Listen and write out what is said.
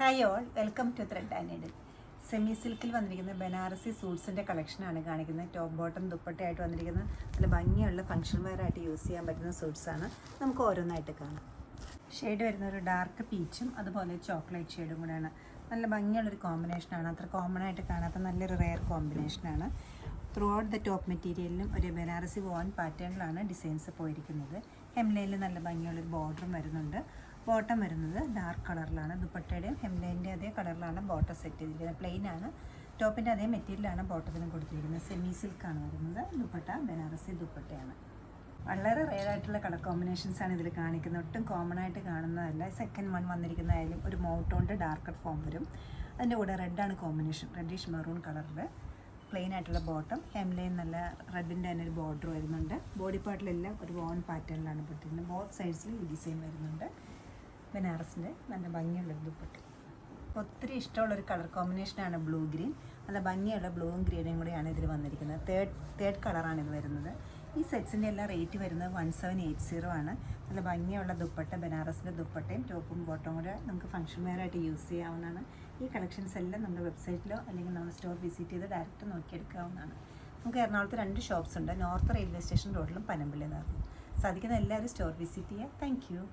Hi all, welcome to thread and needle. Semi സിൽക്കിൽ വന്നിരിക്കുന്ന ബനാറസി സൂട്ട്സിൻ്റെ കളക്ഷനാണ് കാണിക്കുന്നത്. ടോപ്പ് ബോട്ടം ദുപ്പട്ടയായിട്ട് വന്നിരിക്കുന്ന നല്ല ഭംഗിയുള്ള ഫംഗ്ഷൻ വെയർ ആയിട്ട് യൂസ് ചെയ്യാൻ പറ്റുന്ന സൂട്ട്സാണ്. നമുക്ക് ഓരോന്നായിട്ട് കാണാം. ഷെയ്ഡ് വരുന്ന ഒരു ഡാർക്ക് പീച്ചും അതുപോലെ ചോക്ലേറ്റ് ഷെയ്ഡും കൂടെയാണ്. നല്ല ഭംഗിയുള്ളൊരു കോമ്പിനേഷനാണ്. അത്ര കോമൺ ആയിട്ട് കാണാത്ത നല്ലൊരു റെയർ കോമ്പിനേഷനാണ്. ത്രൂ ഔട്ട് ദ ടോപ്പ് മെറ്റീരിയലിലും ഒരു ബനാറസി വോൺ പാറ്റേണിലാണ് ഡിസൈൻസ് പോയിരിക്കുന്നത്. ഹെംലൈനിൽ നല്ല ഭംഗിയുള്ളൊരു ബോർഡറും വരുന്നുണ്ട്. ബോട്ടം വരുന്നത് ഡാർക്ക് കളറിലാണ്. ദുപ്പട്ടയുടെയും ഹെംലൈൻ്റെ അതേ കളറിലാണ് ബോട്ടം സെറ്റ് ചെയ്തിരിക്കുന്നത്. പ്ലെയിൻ ആണ്. ടോപ്പിൻ്റെ അതേ മെറ്റീരിയലാണ് ബോട്ടത്തിനും കൊടുത്തിരിക്കുന്നത്. സെമി സിൽക്കാണ് വരുന്നത്. ദുപ്പട്ട ബനാറസി ദുപ്പട്ടയാണ്. വളരെ റെയർ ആയിട്ടുള്ള കളർ കോമ്പിനേഷൻസാണ് ഇതിൽ കാണിക്കുന്നത്. ഒട്ടും കോമൺ ആയിട്ട് കാണുന്നതല്ല. സെക്കൻഡ് വൺ വന്നിരിക്കുന്നതായാലും ഒരു മൗട്ടോണ്ട് ഡാർക്കർ ഫോം വരും. അതിൻ്റെ കൂടെ റെഡാണ് കോമ്പിനേഷൻ. റെഡിഷ് മെറൂൺ കളറിൽ പ്ലെയിൻ ആയിട്ടുള്ള ബോട്ടം, ഹെംലൈൻ നല്ല റെഡിൻ്റെ തന്നെ ഒരു ബോർഡർ വരുന്നുണ്ട്. ബോഡി പാർട്ടിലെല്ലാം ഒരു വോൺ പാറ്റേണിലാണ് പെട്ടിരിക്കുന്നത്. ബോത്ത് സൈഡ്സിലും ഈ ഡിസൈൻ വരുന്നുണ്ട്. ബനാറസിൻ്റെ നല്ല ഭംഗിയുള്ള ദുപ്പട്ട. ഒത്തിരി ഇഷ്ടമുള്ളൊരു കളർ കോമ്പിനേഷനാണ് ബ്ലൂ ഗ്രീൻ. നല്ല ഭംഗിയുള്ള ബ്ലൂവും ഗ്രീനും കൂടെയാണ് ഇതിൽ വന്നിരിക്കുന്നത്. തേർഡ് കളറാണ് ഇത് വരുന്നത്. ഈ സെറ്റ്സിൻ്റെ എല്ലാം റേറ്റ് വരുന്നത് 1780 ആണ്. നല്ല ഭംഗിയുള്ള ദുപ്പട്ട, ബനാറസിൻ്റെ ദുപ്പട്ടയും ടോപ്പും ബോട്ടവും കൂടെ നമുക്ക് ഫംഗ്ഷൻ വെയർ ആയിട്ട് യൂസ് ചെയ്യാവുന്നതാണ്. ഈ കളക്ഷൻസ് എല്ലാം നമ്മുടെ വെബ്സൈറ്റിലോ അല്ലെങ്കിൽ നമ്മുടെ സ്റ്റോർ വിസിറ്റ് ചെയ്ത് ഡയറക്റ്റ് നോക്കിയെടുക്കാവുന്നതാണ്. നമുക്ക് എറണാകുളത്ത് 2 ഷോപ്സ് ഉണ്ട്. നോർത്ത് റെയിൽവേ സ്റ്റേഷൻ റോഡിലും പനമ്പള്ളി നടക്കും. സാധിക്കുന്ന എല്ലാവരും സ്റ്റോർ വിസിറ്റ് ചെയ്യുക. Thank you.